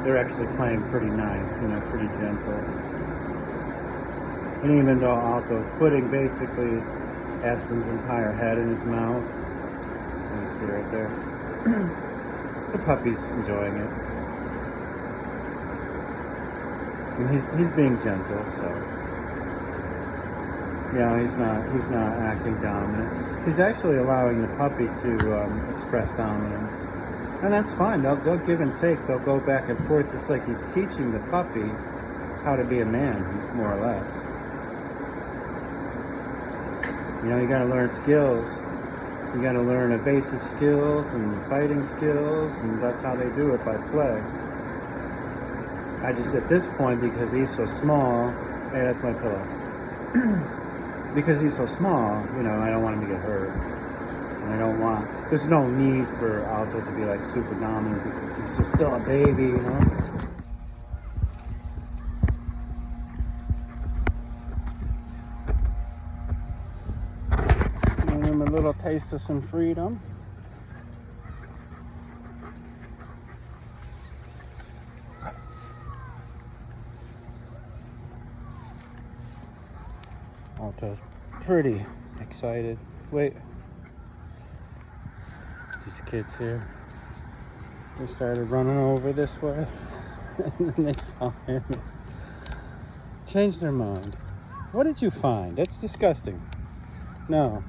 they're actually playing pretty nice, pretty gentle. And even though Alto's putting basically Aspen's entire head in his mouth, you see right there, the puppy's enjoying it. And he's being gentle, so he's not acting dominant. He's actually allowing the puppy to express dominance, and that's fine. They'll give and take. They'll go back and forth. It's like he's teaching the puppy how to be a man, more or less. You got to learn skills. You got to learn evasive skills and fighting skills, and that's how they do it, by play. I just, at this point, because he's so small, hey, that's my pillow. Because he's so small, I don't want him to get hurt. And there's no need for Alto to be like super dominant because he's just still a baby, Giving him a little taste of some freedom. Alto's pretty excited. Wait. These kids here, they started running over this way, and then they saw him. Changed their mind. What did you find? That's disgusting. No.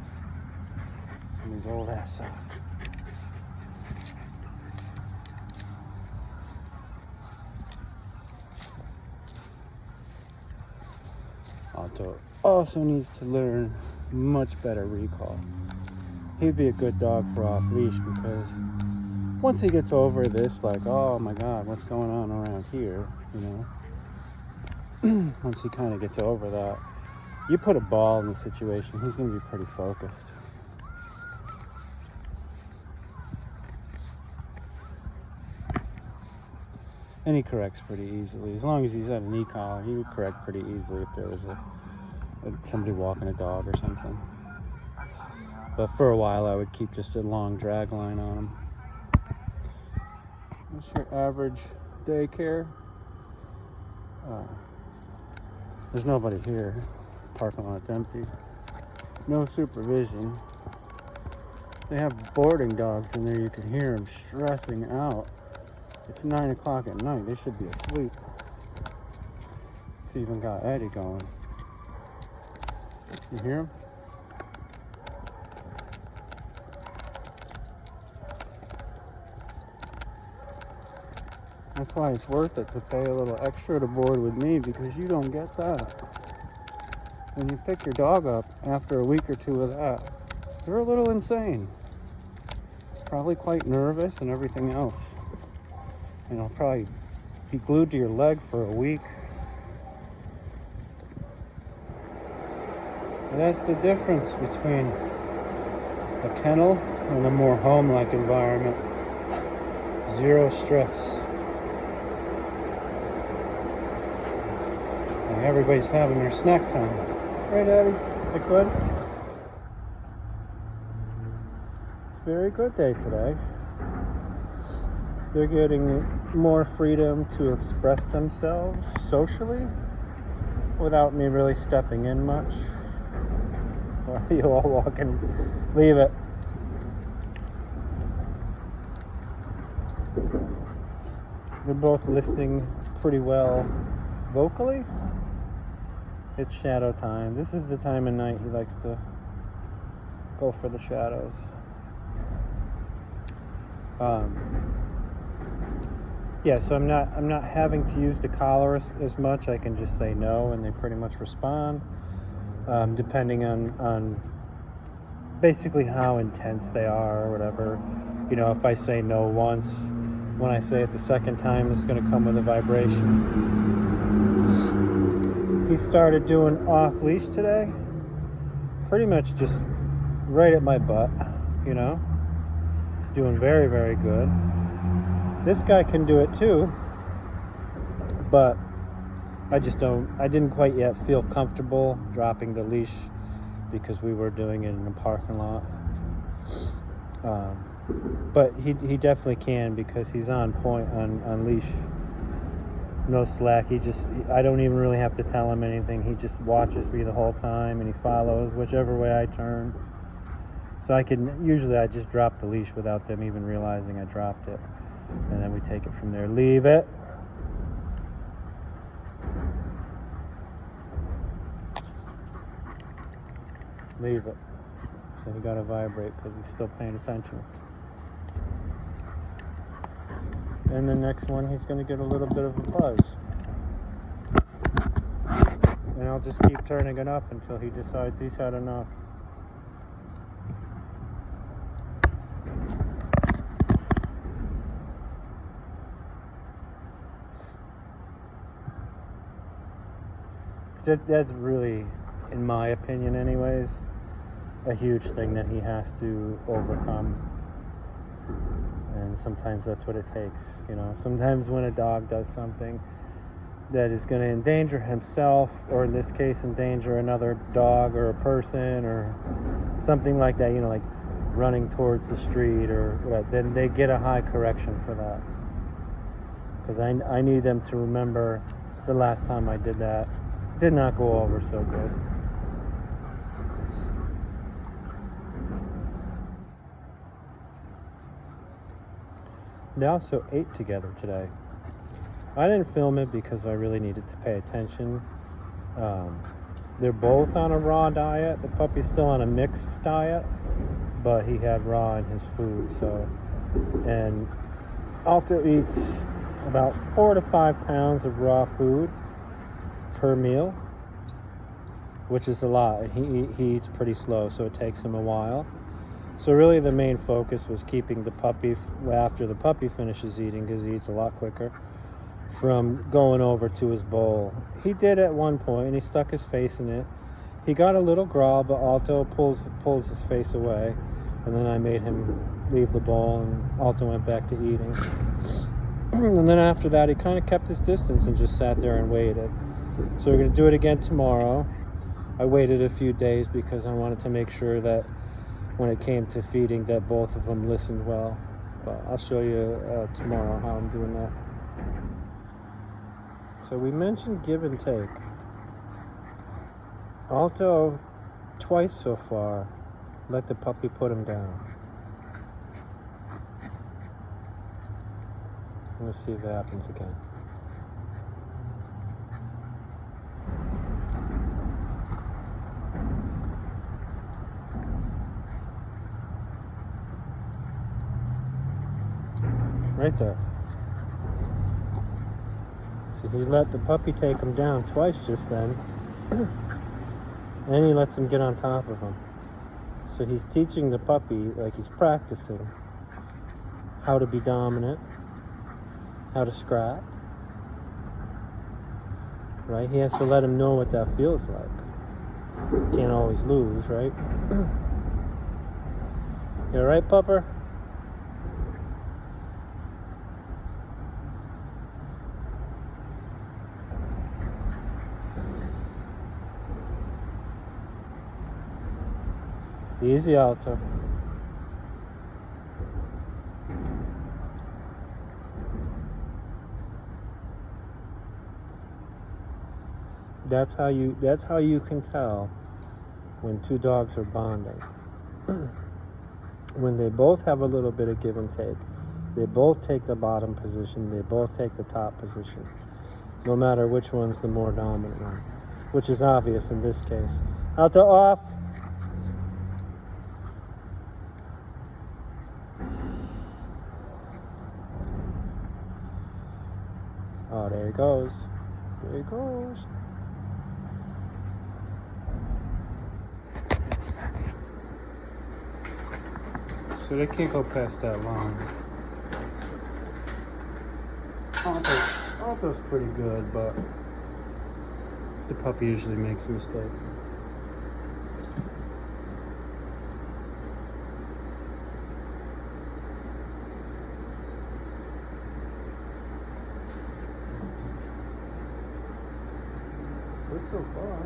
And these old ass socks. Alto also needs to learn much better recall. He'd be a good dog for off leash, because once he gets over this, like, oh my god, what's going on around here, once he kind of gets over that, you put a ball in the situation, he's going to be pretty focused. And he corrects pretty easily. As long as he's at an e-collar, he would correct pretty easily if there was somebody walking a dog or something. But for a while, I would keep just a long drag line on him. What's your average daycare? There's nobody here. Parking lot's empty. No supervision. They have boarding dogs in there. You can hear them stressing out. It's 9 o'clock at night. They should be asleep. It's even got Eddie going. You hear him? That's why it's worth it to pay a little extra to board with me, because you don't get that. When you pick your dog up after a week or two of that, they're a little insane. Probably quite nervous and everything else. And I'll probably be glued to your leg for a week. And that's the difference between a kennel and a more home-like environment. Zero stress. And everybody's having their snack time. Right, Eddie? Is it good? Very good day today. They're getting more freedom to express themselves socially without me really stepping in much. Or you all walk and leave it. They're both listening pretty well vocally. It's shadow time. This is the time of night he likes to go for the shadows. Yeah, so I'm not having to use the collar as much. I can just say no, and they pretty much respond, depending on basically how intense they are or whatever. If I say no once, when I say it the second time, it's going to come with a vibration. He started doing off leash today, pretty much just right at my butt, doing very, very good. This guy can do it too, but I didn't quite yet feel comfortable dropping the leash because we were doing it in a parking lot. But he definitely can, because he's on point on leash. No slack. I don't even really have to tell him anything. He just watches me the whole time, and he follows whichever way I turn. So usually I just drop the leash without them even realizing I dropped it. And then we take it from there. Leave it. Leave it. So he got to vibrate because he's still paying attention. And the next one, he's going to get a little bit of a buzz. And I'll just keep turning it up until he decides he's had enough. That's really, in my opinion anyways, a huge thing that he has to overcome. And sometimes that's what it takes, you know. Sometimes when a dog does something that is going to endanger himself, or in this case endanger another dog or a person or something like that, you know, like running towards the street or whatever, then they get a high correction for that. Because I need them to remember the last time I did that did not go over so good. They also ate together today. I didn't film it because I really needed to pay attention. They're both on a raw diet. The puppy's still on a mixed diet, but he had raw in his food. So, and Alto eats about 4 to 5 pounds of raw food per meal, which is a lot. He eats pretty slow, so it takes him a while. So really the main focus was keeping the puppy, after the puppy finishes eating, because he eats a lot quicker, from going over to his bowl. He did at one point, and he stuck his face in it. He got a little growl, but Alto pulls his face away, and then I made him leave the bowl, and Alto went back to eating. And then after that, he kind of kept his distance and just sat there and waited. So we're going to do it again tomorrow. I waited a few days because I wanted to make sure that when it came to feeding that both of them listened well. But I'll show you tomorrow how I'm doing that. So we mentioned give and take. Alto, twice so far, let the puppy put him down. Let's see if that happens again. Right there. See, he let the puppy take him down twice just then. And he lets him get on top of him. So he's teaching the puppy, like he's practicing, how to be dominant, how to scrap. Right? He has to let him know what that feels like. Can't always lose, right? You alright, pupper? Easy, Alto. That's how you can tell when two dogs are bonding. When they both have a little bit of give and take. They both take the bottom position, they both take the top position. No matter which one's the more dominant one. Which is obvious in this case. Alto, off! Oh, there he goes. There he goes. So they can't go past that line. Alto's pretty good, but the puppy usually makes a mistake. Good so far.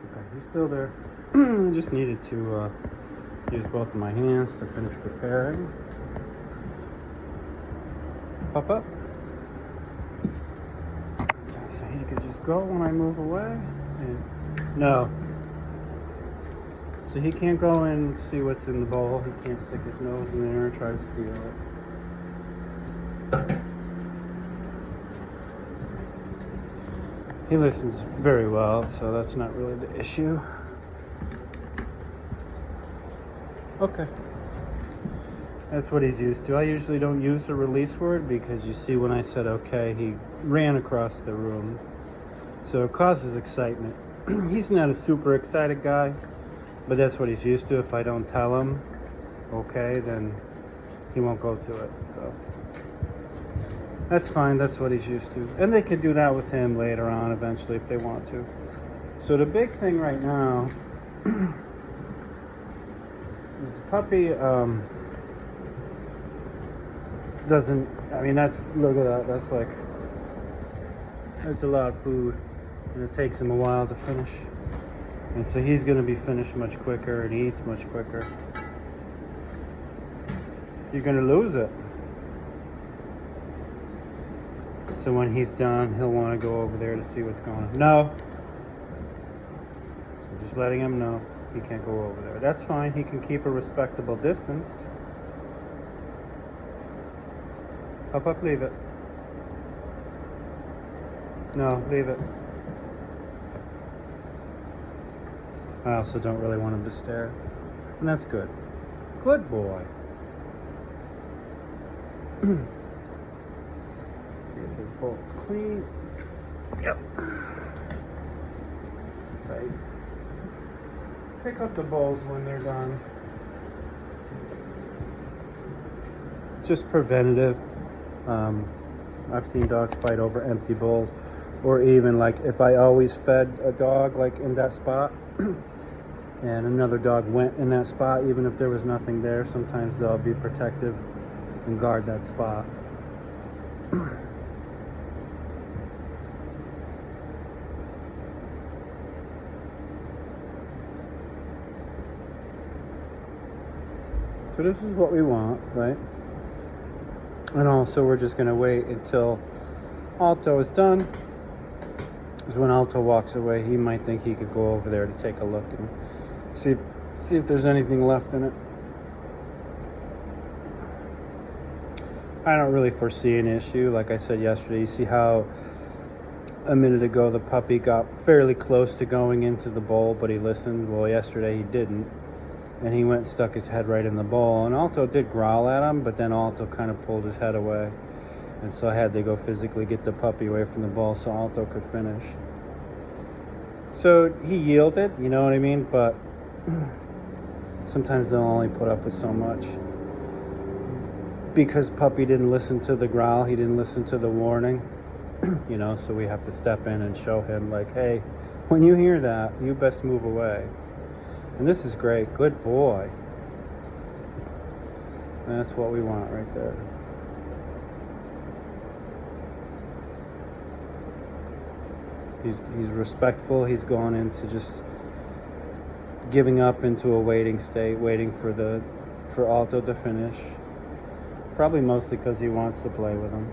Okay, he's still there. I just needed to Use both of my hands to finish preparing. Pop up. Okay, so he could just go when I move away. And no. So he can't go and see what's in the bowl. He can't stick his nose in there and try to steal it. He listens very well, so that's not really the issue. Okay. That's what he's used to. I usually don't use a release word because you see when I said okay, he ran across the room. So it causes excitement. He's not a super excited guy, but that's what he's used to. If I don't tell him okay, then he won't go to it. So that's fine. That's what he's used to. And they could do that with him later on eventually if they want to. So the big thing right now is the puppy doesn't, I mean, look at that, that's a lot of food, and it takes him a while to finish. And so he's going to be finished much quicker, and he eats much quicker. You're going to lose it. So when he's done, he'll want to go over there to see what's going on. No. So just letting him know he can't go over there. That's fine. He can keep a respectable distance. Up, leave it. No, leave it. I also don't really want him to stare. And that's good. Good boy. Get his bowls clean. Yep. Tight. Pick up the bowls when they're done. Just preventative. I've seen dogs fight over empty bowls, or even like if I always fed a dog like in that spot and another dog went in that spot, even if there was nothing there, sometimes they'll be protective and guard that spot. So this is what we want, right? And also we're just going to wait until Alto is done. Because when Alto walks away, he might think he could go over there to take a look and see if there's anything left in it. I don't really foresee an issue. Like I said yesterday, you see how a minute ago the puppy got fairly close to going into the bowl, but he listened. Well, yesterday he didn't. And he went and stuck his head right in the bowl. And Alto did growl at him, but then Alto kind of pulled his head away. And so I had to go physically get the puppy away from the bowl so Alto could finish. So he yielded, you know what I mean? But sometimes they'll only put up with so much. Because puppy didn't listen to the growl, he didn't listen to the warning, you know, so we have to step in and show him like, hey, when you hear that, you best move away. And this is great. Good boy. And that's what we want right there. He's respectful. He's gone into just giving up into a waiting state, waiting for Alto to finish. Probably mostly because he wants to play with him.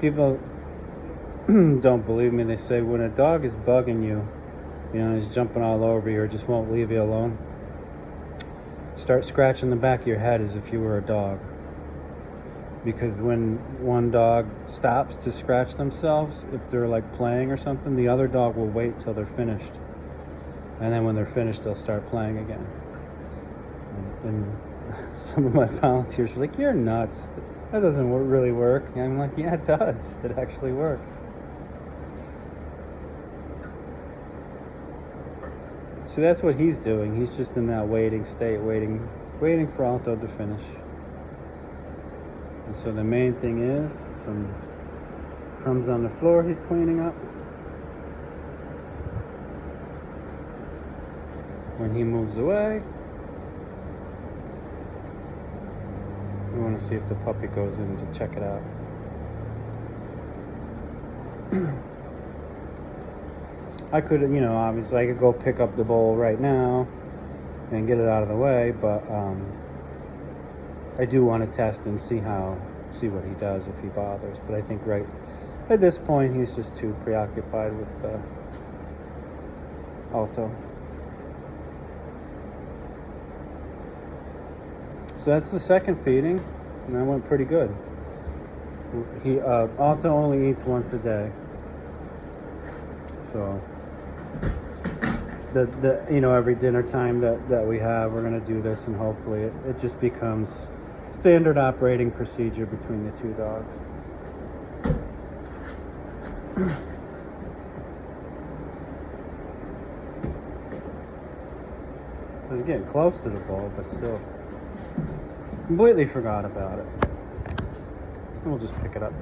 People don't believe me. They say when a dog is bugging you, you know, he's jumping all over you or just won't leave you alone, start scratching the back of your head as if you were a dog. Because when one dog stops to scratch themselves, if they're like playing or something, the other dog will wait till they're finished. And then when they're finished, they'll start playing again. And some of my volunteers are like, you're nuts. That doesn't really work. And I'm like, yeah, it does. It actually works. So that's what he's doing. He's just in that waiting state, waiting for Alto to finish. And so the main thing is some crumbs on the floor he's cleaning up. When he moves away, we want to see if the puppy goes in to check it out. I could, you know, obviously I could go pick up the bowl right now and get it out of the way, but I do want to test and see what he does if he bothers. But I think right at this point he's just too preoccupied with Alto. So that's the second feeding, and that went pretty good. Alto only eats once a day, so the you know, every dinner time that we have, we're gonna do this, and hopefully it just becomes standard operating procedure between the two dogs. So we're getting close to the bowl, but still completely forgot about it. We'll just pick it up.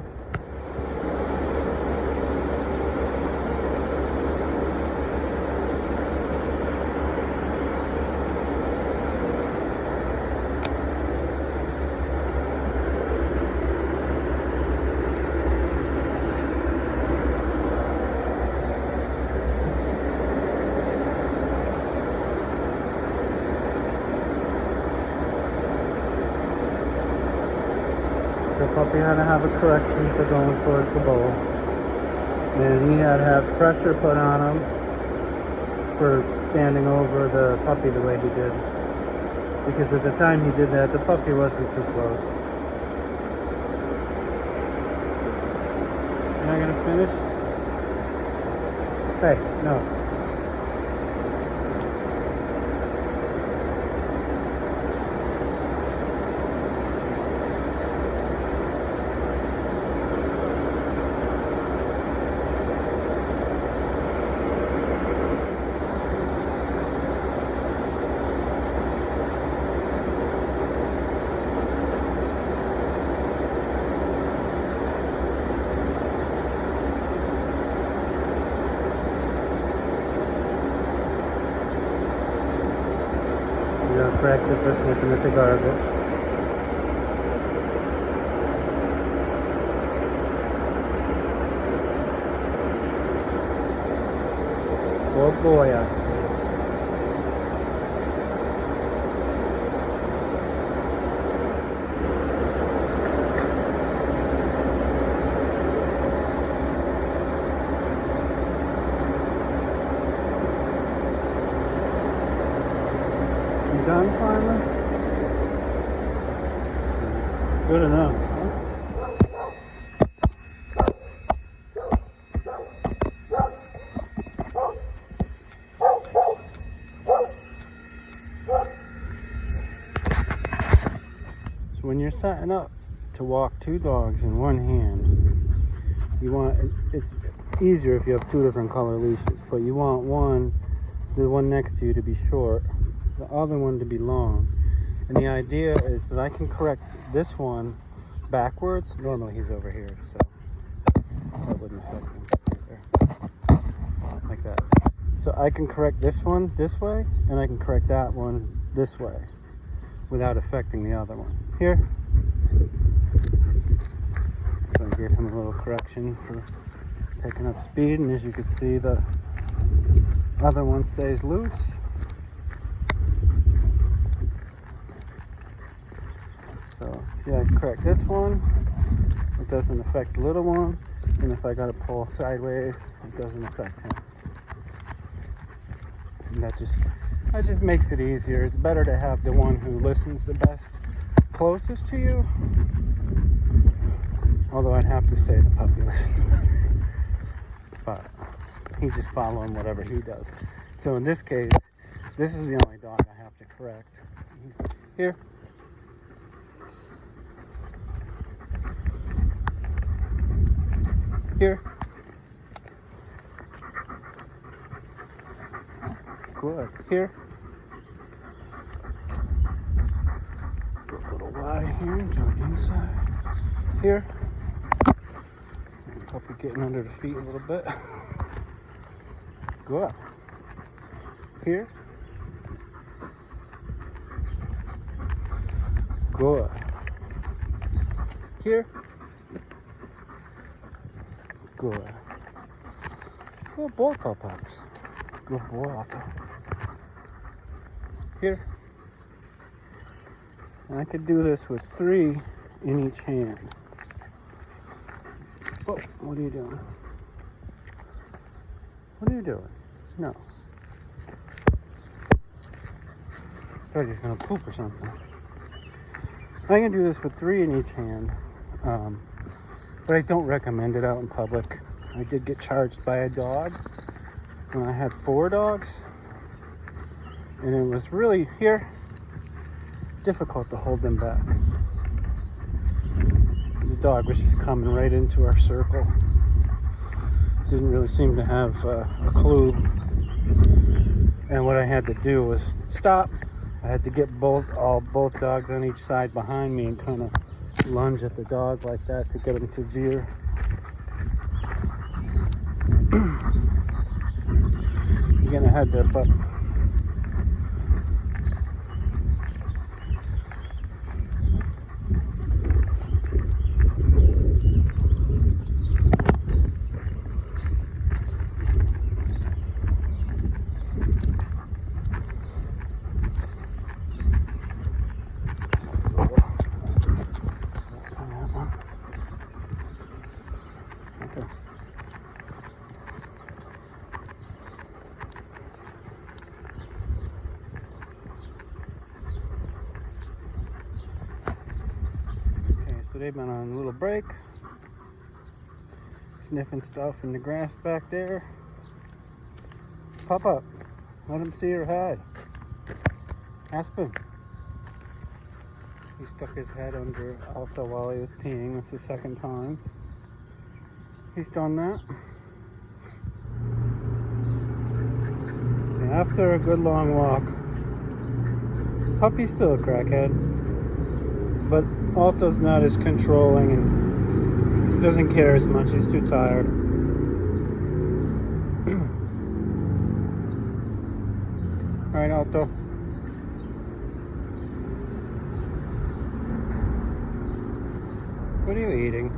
So puppy had to have a correction for going towards the bowl, and he had to have pressure put on him for standing over the puppy the way he did, because at the time he did that, the puppy wasn't too close. Am I gonna finish? Hey, no. You gotta correct it for sniffing at the garbage. Good boy, Aspen. You done finally? Good enough. So when you're setting up to walk two dogs in one hand, it's easier if you have two different color leashes, but you want the one next to you to be short, the other one to be long. And the idea is that I can correct this one backwards. Normally he's over here, so that wouldn't affect him. There. Like that. So I can correct this one this way, and I can correct that one this way without affecting the other one. Here. So I gave him a little correction for picking up speed, and as you can see, the other one stays loose. So see, I correct this one, it doesn't affect the little one, and if I gotta pull sideways, it doesn't affect him. And that just makes it easier. It's better to have the one who listens the best closest to you. Although I'd have to say the puppy listens. But he's just following whatever he does. So in this case, this is the only dog I have to correct. Here. Here. Good. Here. Go a little wide here, jump inside. Here. Puppy getting under the feet a little bit. Good. Here. Good. Here. Good. Good boy, Pop-Pops. Good boy, Alto. Here. And I could do this with 3 in each hand. Oh, what are you doing? What are you doing? No. I thought he was going to poop or something. I can do this with 3 in each hand. But I don't recommend it out in public. I did get charged by a dog when I had 4 dogs. And it was really, difficult to hold them back. The dog was just coming right into our circle. Didn't really seem to have a clue. And what I had to do was stop. I had to get both dogs on each side behind me and kind of lunge at the dog like that to get him to veer. You're getting ahead there, pup. So they've been on a little break, sniffing stuff in the grass back there. Pop up, let him see your head. Aspen. He stuck his head under Alto while he was peeing. That's the second time he's done that. And after a good long walk, Puppy's still a crackhead, but Alto's not as controlling and doesn't care as much. He's too tired. Alright, Alto. What are you eating?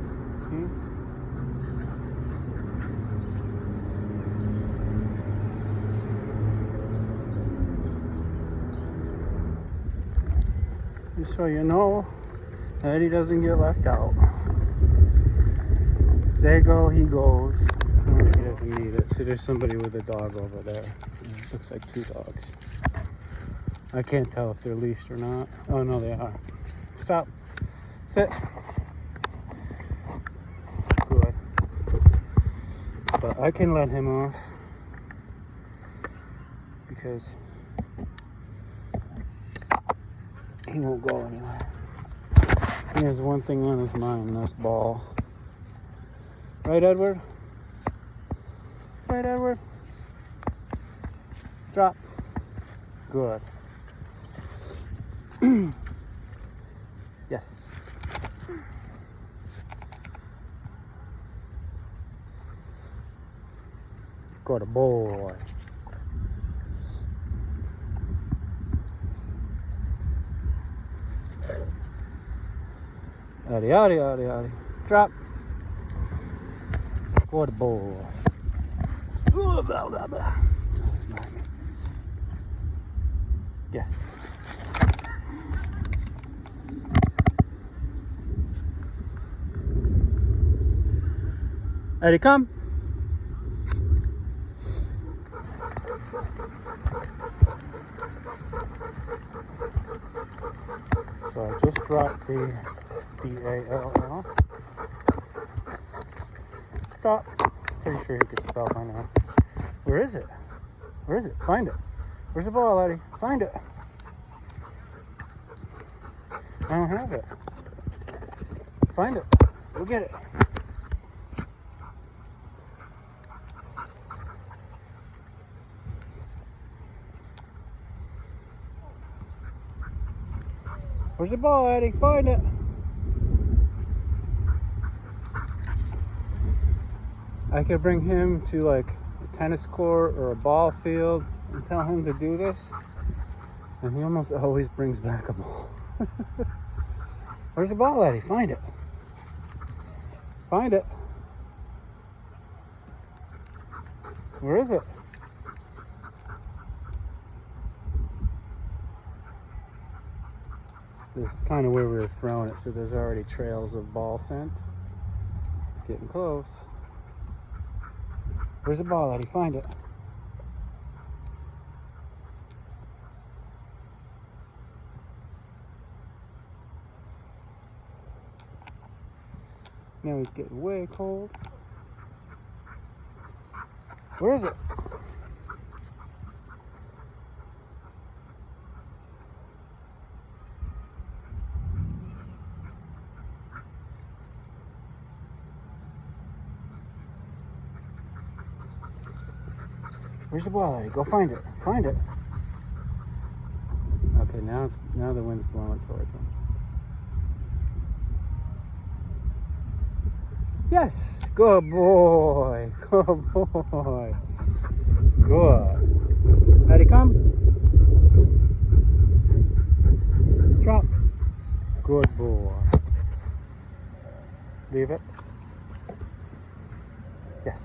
Just so you know, that he doesn't get left out. They go, he goes. Oh, he doesn't need it. See, there's somebody with a dog over there. It looks like 2 dogs. I can't tell if they're leashed or not. Oh, no, they are. Stop. Sit. Good. But I can let him off because he won't go anywhere. He has one thing on his mind, and that's ball. Right, Edward? Right, Edward? Drop. Good. Yes. Got a boy. Yaddy, yaddy, yaddy, yaddy. Drop. Got a boy. Blah, blah, blah, blah. Yes. Eddie, come. So I just dropped the B-A-L-L. Stop. Pretty sure he could spell by now. Where is it? Where is it? Find it. Where's the ball, Eddie? Find it. I don't have it. Find it. Go get it. Where's the ball, Eddie? Find it. I could bring him to like a tennis court or a ball field and tell him to do this, and he almost always brings back a ball. Where's the ball, Eddie? Find it. Find it. Where is it? This is kind of where we were throwing it, so there's already trails of ball scent. It's getting close. Where's the ball, Eddie? Find it. Now he's getting way cold. Where is it? Where's the ball, Eddie? Go find it. Find it. Okay, now the wind's blowing towards him. Yes, good boy. Good boy. Good. Eddie, come. Drop. Good boy. Leave it. Yes.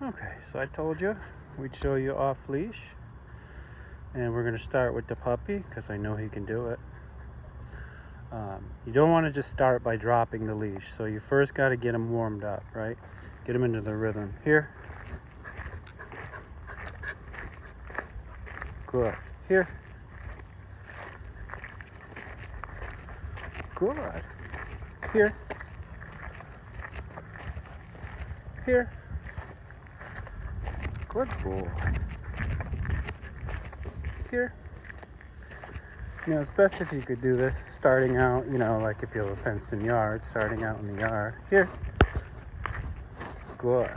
Okay, so I told you we'd show you off leash, and we're going to start with the puppy because I know he can do it. You don't want to just start by dropping the leash, so you first got to get him warmed up, right? Get him into the rhythm. Here. Good. Here. Good. Here. Here. Good boy. Here. You know, it's best if you could do this starting out, you know, like if you have a fenced in yard, starting out in the yard. Here. Good.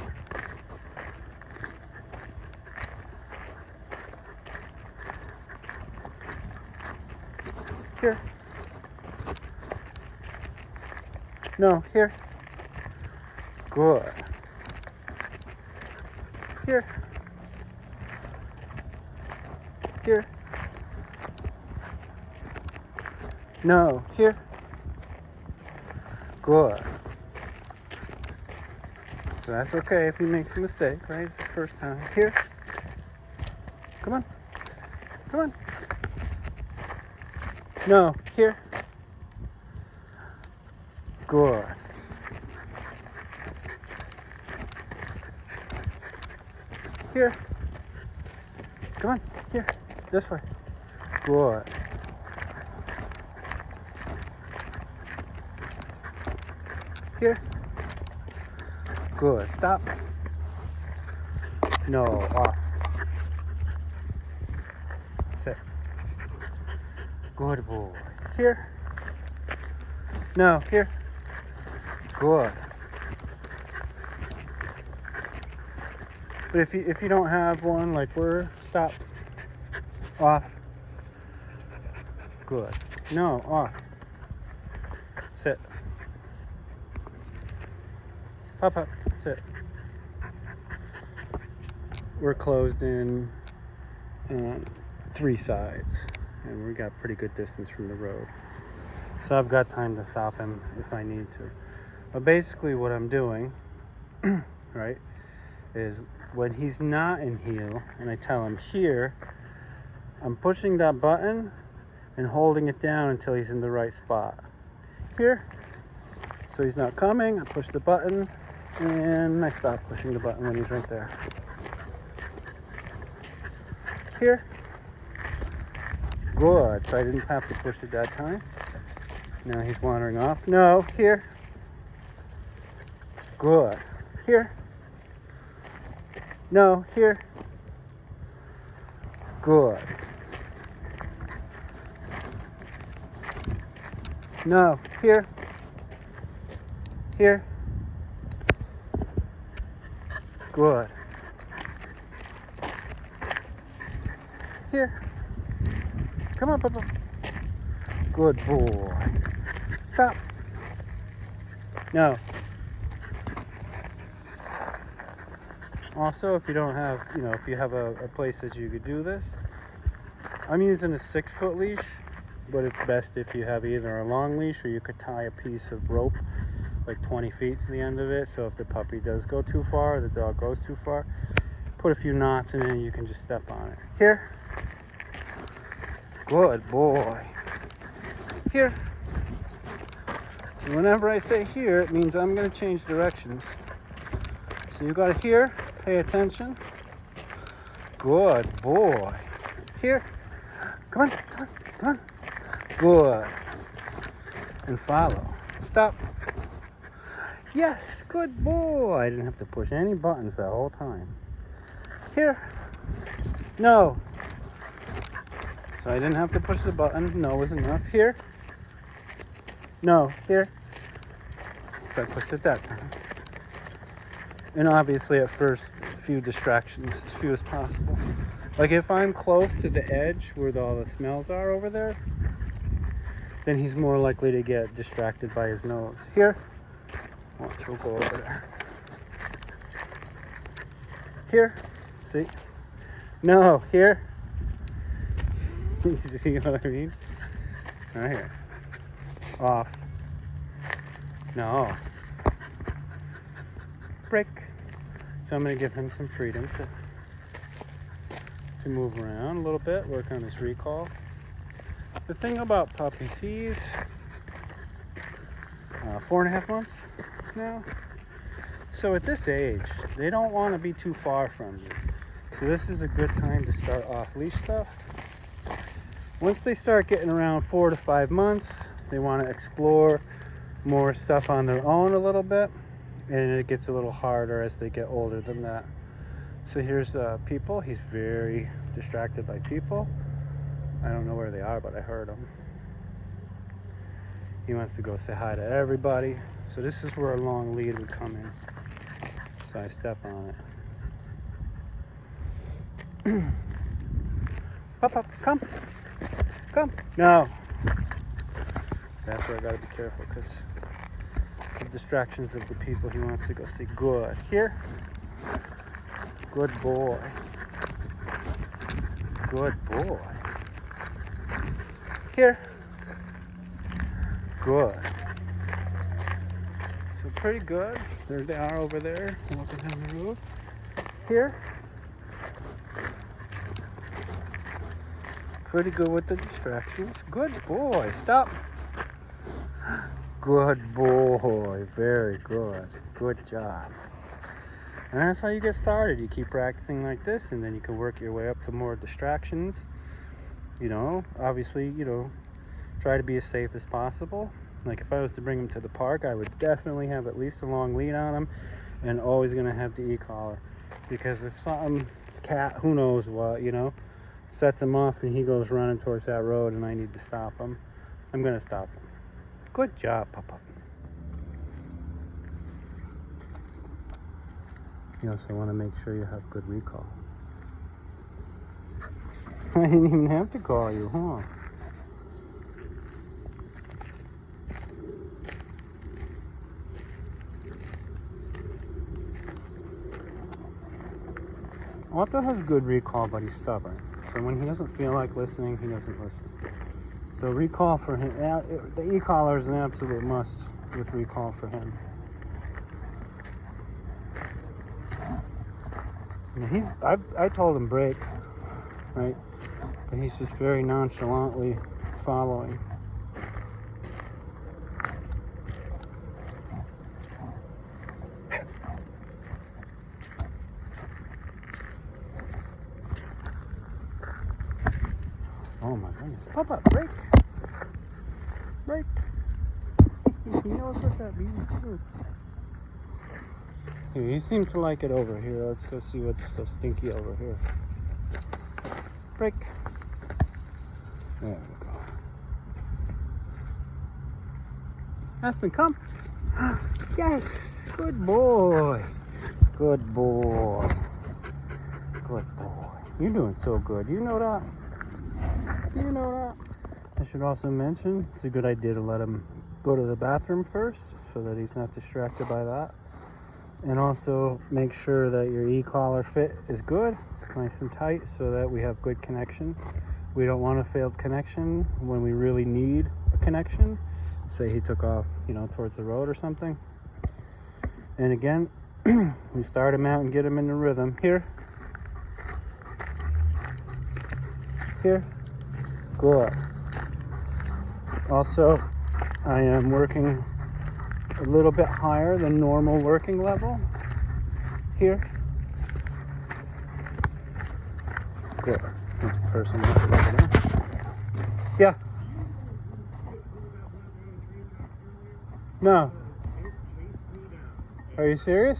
Here. No, here. Good. Here. Here. No, here. Good. So that's okay if he makes a mistake, right? It's the first time. Here. Come on. Come on. No, here. Good. Here. Come on. Here. This way. Good. Here. Good. Stop. No. Off. Sit. Good boy. Here. No. Here. Good. But if you don't have one, like stop. Off. Good. No. Off. Sit. Pop up. Sit. We're closed in on 3 sides, and we got pretty good distance from the road. So I've got time to stop him if I need to. But basically what I'm doing, right, is when he's not in heel and I tell him here, I'm pushing that button and holding it down until he's in the right spot. Here. So he's not coming, I push the button and I stop pushing the button when he's right there. Here. Good. So I didn't have to push it that time. Now he's wandering off. No, here. Good. Here. No, here. Good. No, here. Here. Good. Here. Come on, Papa. Good boy. Stop. No. Also, if you don't have, you know, if you have a place that you could do this, I'm using a 6-foot leash, but it's best if you have either a long leash or you could tie a piece of rope like 20 feet to the end of it. So if the puppy does go too far, or the dog goes too far, put a few knots in it and you can just step on it. Here. Good boy. Here. So whenever I say here, it means I'm going to change directions. So you got to here, pay attention. Good boy. Here. Come on, come on, come on. Good. And follow. Stop. Yes, good boy. I didn't have to push any buttons that whole time. Here. No. So I didn't have to push the button. No was enough. Here. No. Here. So I pushed it that time. And obviously at first, few distractions, as few as possible. Like if I'm close to the edge where all the smells are over there, then he's more likely to get distracted by his nose. Here. Watch, we'll go over there. Here. See? No, here. You see what I mean? Right here. Off. No. Break. So I'm going to give him some freedom to move around a little bit, work on his recall. The thing about puppies, he's 4.5 months now. So at this age, they don't want to be too far from you. So this is a good time to start off leash stuff. Once they start getting around 4 to 5 months, they want to explore more stuff on their own a little bit. And it gets a little harder as they get older than that. So here's people. He's very distracted by people. I don't know where they are, but I heard him. He wants to go say hi to everybody. So this is where a long lead would come in. So I step on it. Up, up, come. Come. No. That's where I gotta be careful because the distractions of the people he wants to go see. Good. Here. Good boy. Good boy. Here. Good. So pretty good. There they are over there, walking down the road. Here. Pretty good with the distractions. Good boy. Stop. Good boy. Very good. Good job. And that's how you get started. You keep practicing like this, and then you can work your way up to more distractions. You know, obviously, you know, try to be as safe as possible. Like if I was to bring him to the park, I would definitely have at least a long lead on him, and always gonna have the e-collar. Because if some cat, who knows what, you know, sets him off and he goes running towards that road and I need to stop him, I'm gonna stop him. Good job, Papa. You also want to make sure you have good recall. I didn't even have to call you, huh? Alto has good recall, but he's stubborn. So when he doesn't feel like listening, he doesn't listen. So recall for him, the e-collar is an absolute must with recall for him. I told him break, right? But he's just very nonchalantly following. Oh my goodness. Papa, break! Break! He knows what that means too. Here, you seem to like it over here. Let's go see what's so stinky over here. Break! There we go. Aspen, come! Yes! Good boy! Good boy! Good boy. You're doing so good. You know that? You know that? I should also mention, it's a good idea to let him go to the bathroom first so that he's not distracted by that. And also make sure that your e-collar fit is good, nice and tight, so that we have good connection. We don't want a failed connection when we really need a connection. Say he took off, you know, towards the road or something. And again, we start him out and get him in the rhythm. Here. Here. Good. Also, I am working a little bit higher than normal working level. Here. Good. This person looks over there. Yeah. No. Are you serious?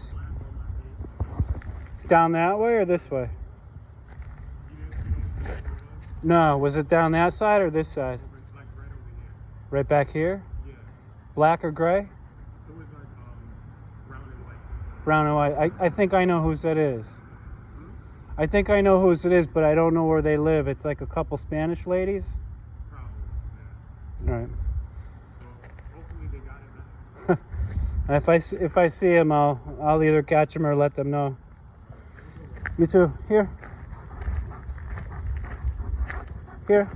Down that way or this way? No. Was it down that side or this side? Right back here? Yeah. Black or gray? It was like brown and white. Brown and white. I think I know whose that is. I think I know whose it is, but I don't know where they live. It's like a couple Spanish ladies. Probably, yeah. All right. Well, hopefully they got it back. If I see them, I'll either catch them or let them know. You too. Here. Here.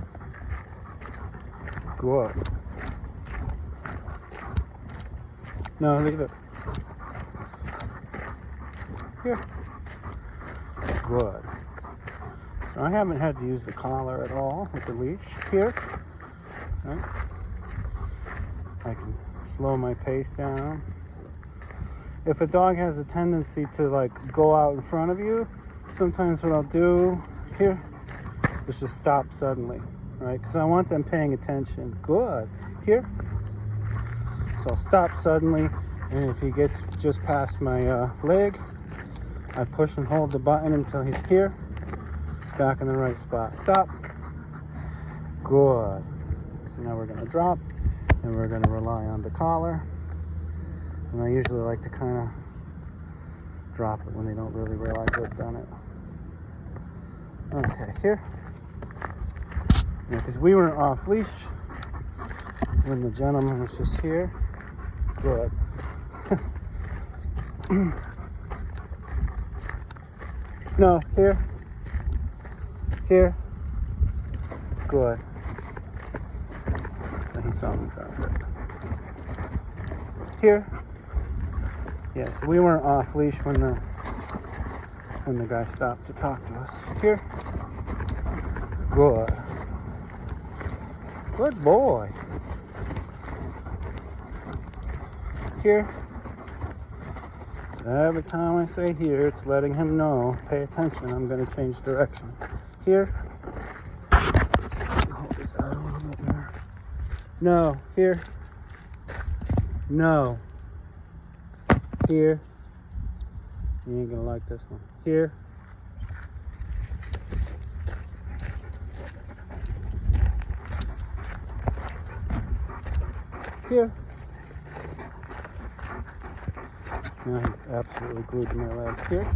Good. No, look at it. Here. Good. So I haven't had to use the collar at all with the leash. Here. Right. I can slow my pace down. If a dog has a tendency to like go out in front of you, sometimes what I'll do here is just stop suddenly, right? Because I want them paying attention. Good. Here. So I'll stop suddenly, and if he gets just past my leg, I push and hold the button until he's here, back in the right spot. Stop. Good. So now we're going to drop, and we're going to rely on the collar. And I usually like to kind of drop it when they don't really realize I've done it. Okay, here. Because we weren't off leash when the gentleman was just here. Good. No, here. Here. Good. He saw me drop it. Here. Yes, yeah, so we weren't off leash when the guy stopped to talk to us. Here. Good. Good boy. Here. Every time I say here, it's letting him know, pay attention, I'm going to change direction. Here. Hold this out a little bit more. No. Here. No. Here. You ain't going to like this one. Here. Here. Now he's absolutely glued to my leg. Here.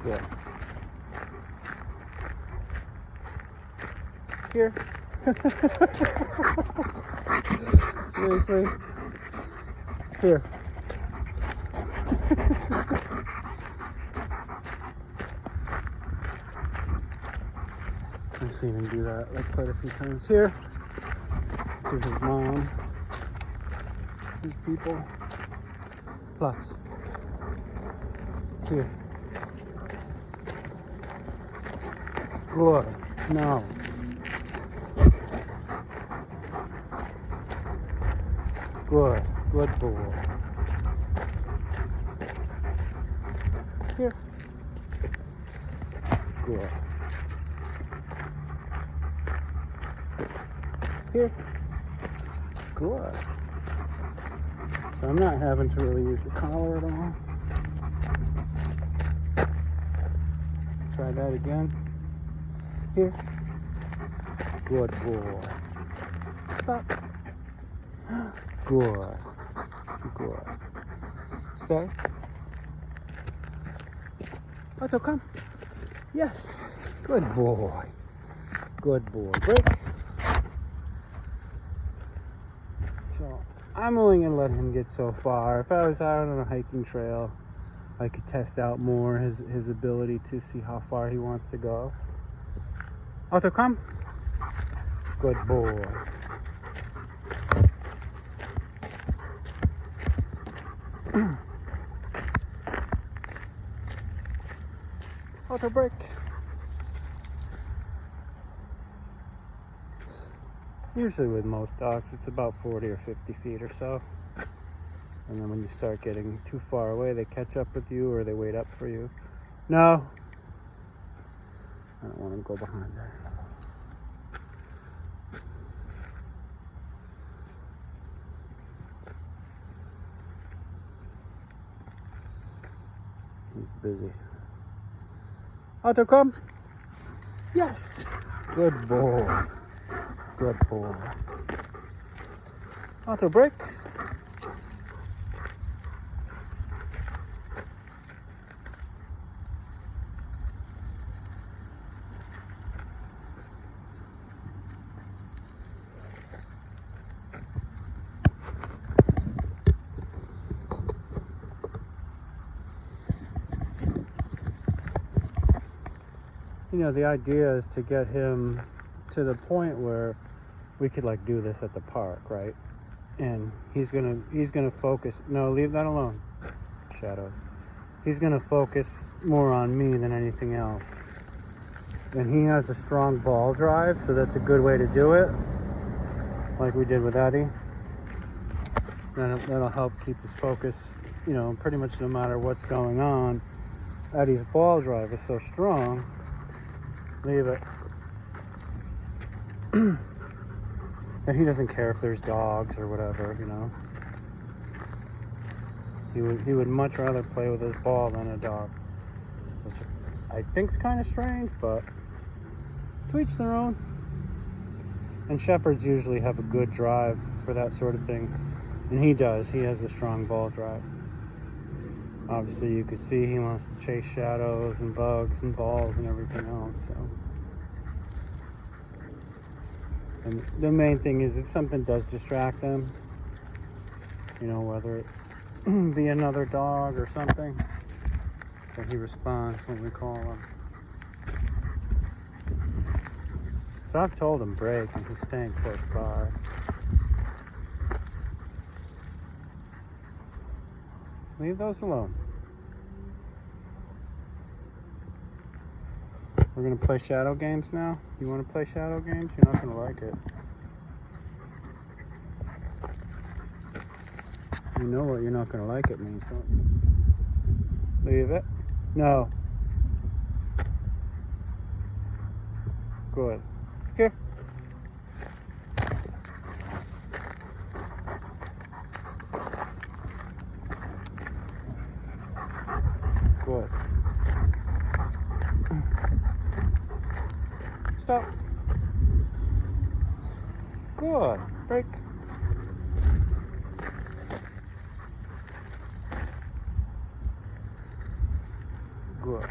Good. Here. Seriously. Here. I've seen him do that like quite a few times. Here. To his mom. These people. Plus. Here. Good. No. Good. Good boy. Here. Good. Here. Good. So I'm not having to really use the collar at all. Try that again. Here. Good boy. Stop. Good. Good. Stay. Alto, come. Yes. Good boy. Good boy. Break. So I'm only going to let him get so far. If I was out on a hiking trail, I could test out more his ability to see how far he wants to go. Alto, come. Good boy. Auto brake. Usually with most dogs it's about 40 or 50 feet or so. And then when you start getting too far away, they catch up with you or they wait up for you. No. I don't want him to go behind there. He's busy. Alto, come. Yes. Good boy. Good boy. Alto, brake. You know, the idea is to get him to the point where we could like do this at the park, right? And he's gonna focus. No, leave that alone. Shadows. He's gonna focus more on me than anything else. And he has a strong ball drive, so that's a good way to do it. Like we did with Eddie. That'll help keep his focus, you know, pretty much no matter what's going on. Eddie's ball drive is so strong. Leave it. And he doesn't care if there's dogs or whatever, you know. He would much rather play with his ball than a dog, which I think's kind of strange, but to each their own. And shepherds usually have a good drive for that sort of thing, and he does. He has a strong ball drive. Obviously, you could see he wants to chase shadows and bugs and balls and everything else. So. And the main thing is if something does distract them, you know, whether it be another dog or something, that he responds when we call him. So I've told him break and he's staying close by. Leave those alone. We're going to play shadow games now. You want to play shadow games? You're not going to like it. You know what you're not going to like it means, don't you? Leave it. No. Good. Here. Good. Stop. Good. Break. Good.